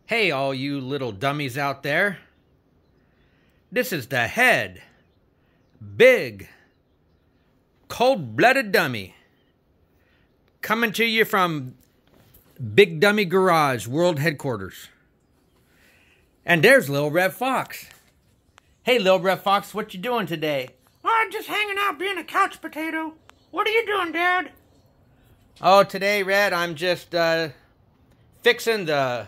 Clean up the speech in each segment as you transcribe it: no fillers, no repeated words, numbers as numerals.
Hey, all you little dummies out there. This is the head, big, cold-blooded dummy. Coming to you from Big Dummy Garage, world headquarters. And there's Lil Red Fox. Hey, Lil Red Fox, what you doing today? I'm just hanging out being a couch potato. What are you doing, Dad? Oh, today, Red, I'm just fixing the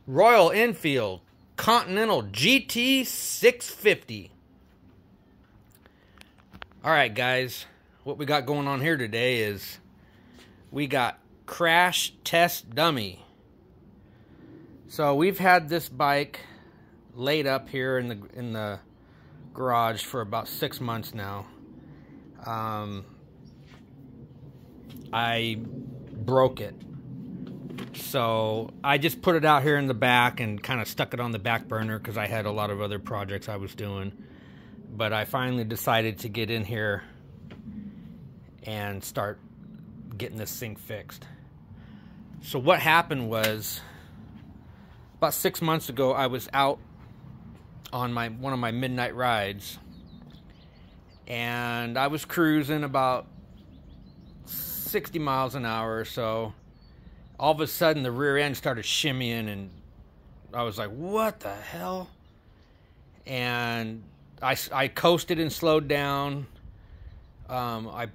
Royal Enfield Continental GT 650. Alright, guys, what we got going on here today is we got Crash Test Dummy. So we've had this bike laid up here in the garage for about 6 months now. I broke it. So I just put it out here in the back and kind of stuck it on the back burner because I had a lot of other projects I was doing. But I finally decided to get in here and start getting this thing fixed. So what happened was, about 6 months ago, I was out on one of my midnight rides, and I was cruising about 60 miles an hour or so. All of a sudden, the rear end started shimmying, and I was like, what the hell? And I coasted and slowed down. I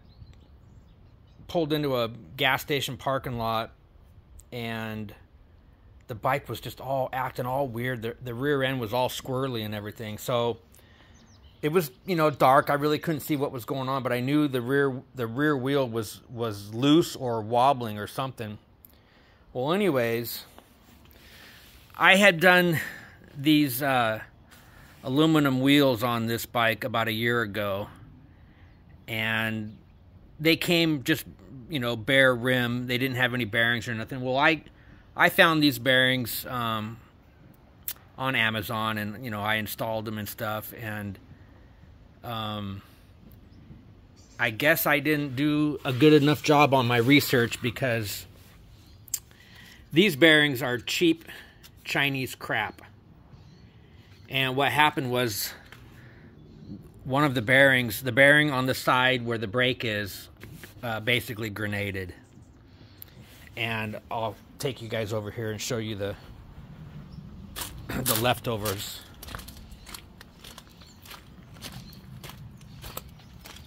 pulled into a gas station parking lot, and the bike was just acting all weird. The rear end was all squirrely and everything. So it was, dark. I really couldn't see what was going on, but I knew the rear wheel was loose or wobbling or something. Well, anyways, I had done these aluminum wheels on this bike about a year ago, and they came just, bare rim. They didn't have any bearings or nothing. Well, I found these bearings on Amazon, and, I installed them and stuff, and I guess I didn't do a good enough job on my research, because these bearings are cheap Chinese crap. And what happened was, one of the bearings, the bearing on the side where the brake is, basically grenaded. And I'll take you guys over here and show you the leftovers.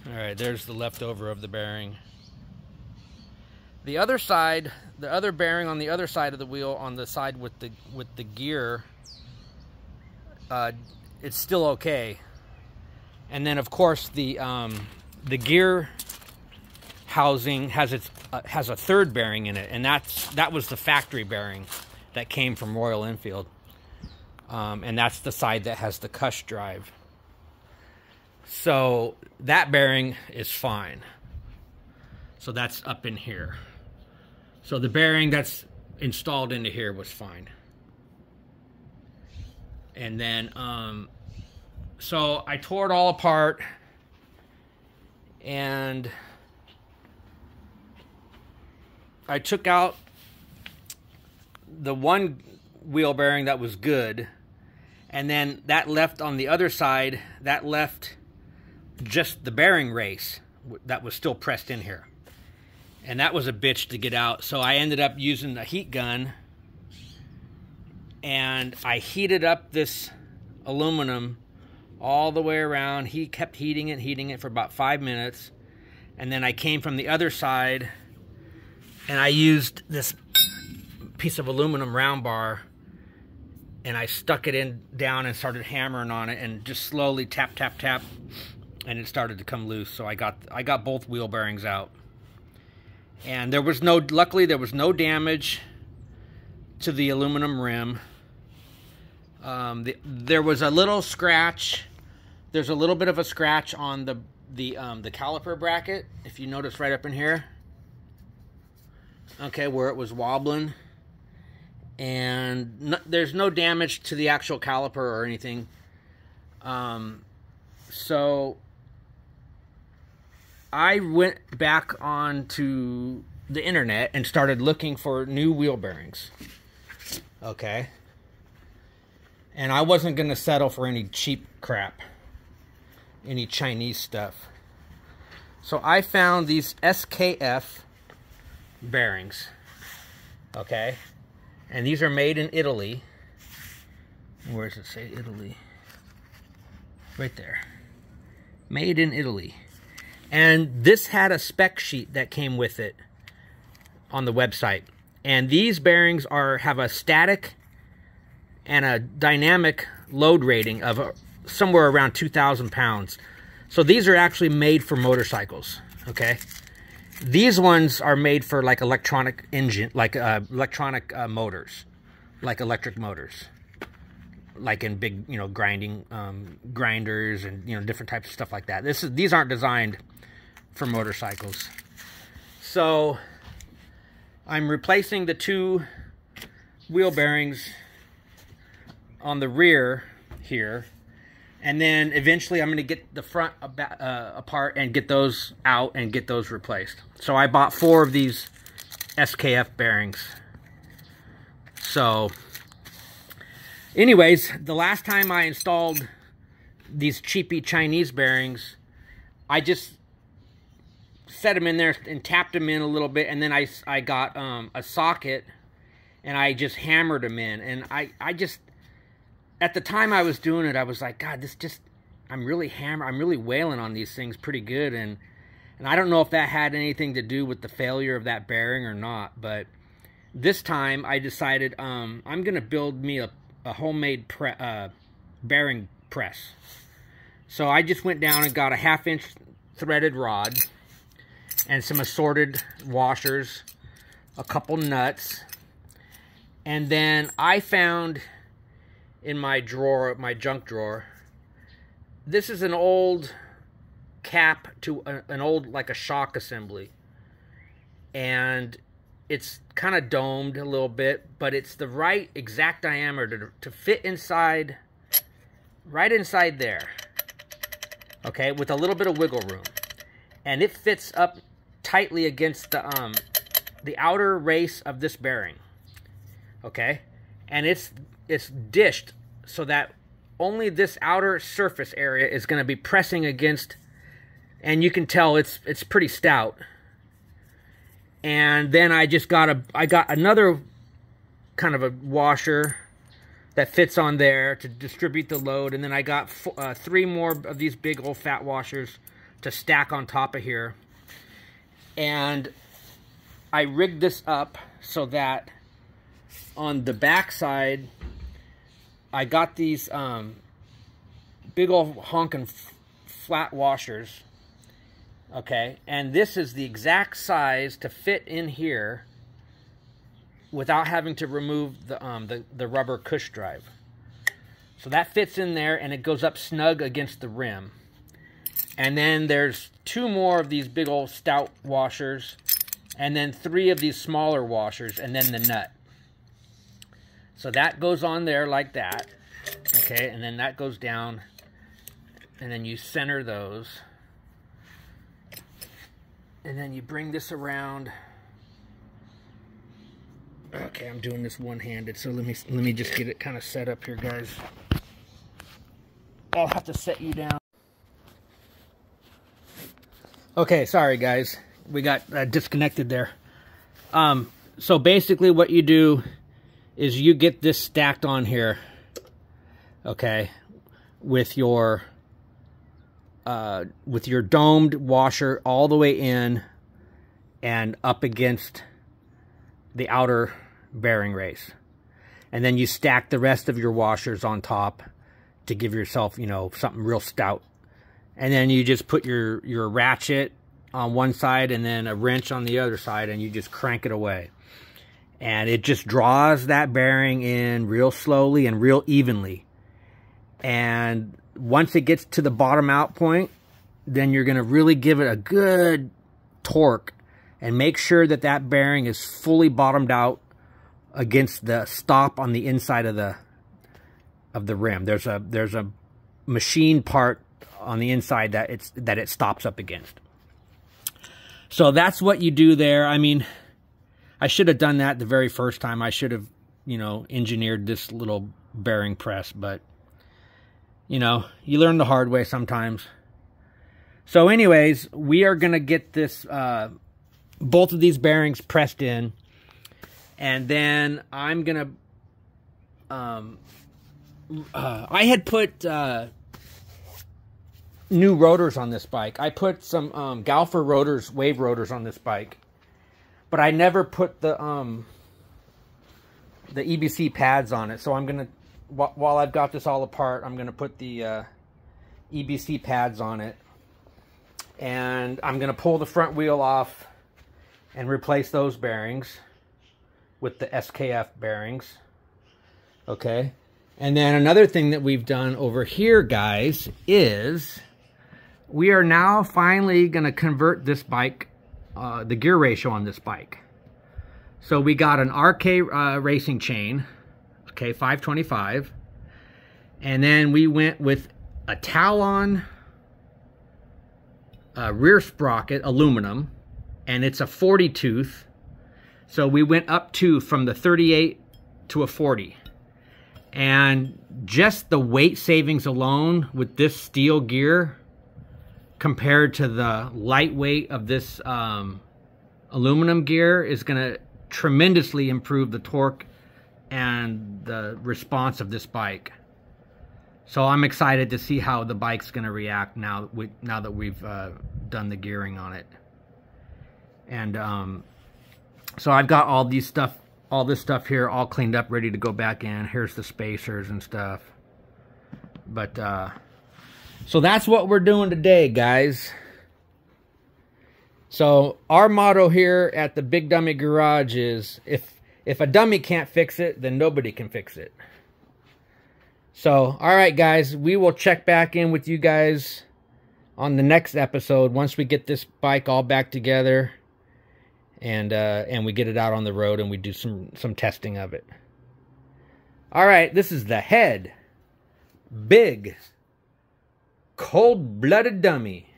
Alright, there's the leftover of the bearing. The other side, the other bearing on the other side of the wheel, on the side with the gear, it's still okay. And then, of course, the gear housing has a third bearing in it, and that was the factory bearing that came from Royal Enfield, and that's the side that has the cush drive. So that bearing is fine. So that's up in here. So the bearing that's installed into here was fine. And then, so I tore it all apart, and I took out the one wheel bearing that was good, and then that left on the other side, that left just the bearing race that was still pressed in here. And that was a bitch to get out. So I ended up using a heat gun, and I heated up this aluminum all the way around. He kept heating it for about 5 minutes. And then I came from the other side, and I used this piece of aluminum round bar, and I stuck it down and started hammering on it, and just slowly tap, tap, tap, and it started to come loose. So I got both wheel bearings out. And luckily there was no damage to the aluminum rim. There was a little scratch. There's a little bit of a scratch on the caliper bracket, if you notice right up in here. Okay, where it was wobbling. And there's no damage to the actual caliper or anything. So I went back onto the internet and started looking for new wheel bearings. Okay. And I wasn't going to settle for any cheap crap, any Chinese stuff. So I found these SKF bearings, okay? And these are made in Italy. Where does it say Italy? Right there. Made in Italy. And this had a spec sheet that came with it on the website. And these bearings have a static and a dynamic load rating of somewhere around 2,000 pounds. So these are actually made for motorcycles, okay? These ones are made for like electronic engine, like electronic motors, like electric motors, like in big, you know, grinders and, you know, different types of stuff like that. These aren't designed for motorcycles. So I'm replacing the 2 wheel bearings on the rear here, and then eventually I'm going to get the front apart and get those out and get those replaced. So I bought 4 of these SKF bearings. So anyways, the last time I installed these cheapy Chinese bearings, I just set them in there and tapped them in a little bit, and then I got a socket and I just hammered them in. And I just, at the time I was doing it, I was like, God, I'm really wailing on these things pretty good. And I don't know if that had anything to do with the failure of that bearing or not, but this time I decided I'm going to build me a homemade bearing press. So I just went down and got a 1/2-inch threaded rod and some assorted washers, a couple nuts, and then I found in my drawer, my junk drawer, this is an old cap to an old, like a shock assembly, and it's kind of domed a little bit, but it's the right exact diameter to fit inside, right inside there, okay, with a little bit of wiggle room, and it fits up tightly against the outer race of this bearing, okay, and it's dished so that only this outer surface area is going to be pressing against, and you can tell it's pretty stout. And then I got another kind of a washer that fits on there to distribute the load, and then I got 3 more of these big old fat washers to stack on top of here. And I rigged this up so that on the back side, I got these big old honking flat washers, okay, and this is the exact size to fit in here without having to remove the rubber cush drive. So that fits in there, and it goes up snug against the rim. And then there's 2 more of these big old stout washers, and then 3 of these smaller washers, and then the nut. So that goes on there like that, okay, and then that goes down, and then you center those, and then you bring this around. Okay, I'm doing this one-handed, so let me just get it kind of set up here, guys. I'll have to set you down. Okay, sorry guys, we got disconnected there. So basically what you do is you get this stacked on here, okay, with your domed washer all the way in and up against the outer bearing race. And then you stack the rest of your washers on top to give yourself, you know, something real stout. And then you just put your ratchet on one side and then a wrench on the other side, and you just crank it away. And it just draws that bearing in real slowly and real evenly. And once it gets to the bottom out point, then you're going to really give it a good torque and make sure that that bearing is fully bottomed out against the stop on the inside of the rim. There's a machine part on the inside that it stops up against. So that's what you do there. I mean, I should have done that the very first time. I should have, you know, engineered this little bearing press, but you know, you learn the hard way sometimes. So anyways, we are going to get this, both of these bearings pressed in, and then I'm going to, I had put new rotors on this bike. I put some Galfer rotors, wave rotors on this bike, but I never put the EBC pads on it. So I'm gonna, while I've got this all apart, I'm gonna put the EBC pads on it, and I'm gonna pull the front wheel off and replace those bearings with the SKF bearings. Okay. And then another thing that we've done over here, guys, is we are now finally going to convert this bike, the gear ratio on this bike. So we got an RK racing chain, okay, 525. And then we went with a Talon rear sprocket, aluminum, and it's a 40 tooth. So we went up to from the 38 to a 40. And just the weight savings alone with this steel gear compared to the lightweight of this aluminum gear is going to tremendously improve the torque and the response of this bike. So I'm excited to see how the bike's going to react now that we've done the gearing on it. And so I've got all this stuff here all cleaned up, ready to go back in. Here's the spacers and stuff. But so that's what we're doing today, guys. So our motto here at the Big Dummy Garage is, if a dummy can't fix it, then nobody can fix it. So, all right, guys, we will check back in with you guys on the next episode once we get this bike all back together. And we get it out on the road and we do some testing of it. All right, this is the head, big, cold-blooded dummy,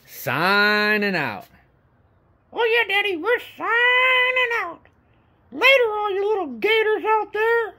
signing out. Oh yeah, Daddy, we're signing out. Later, all you little gators out there.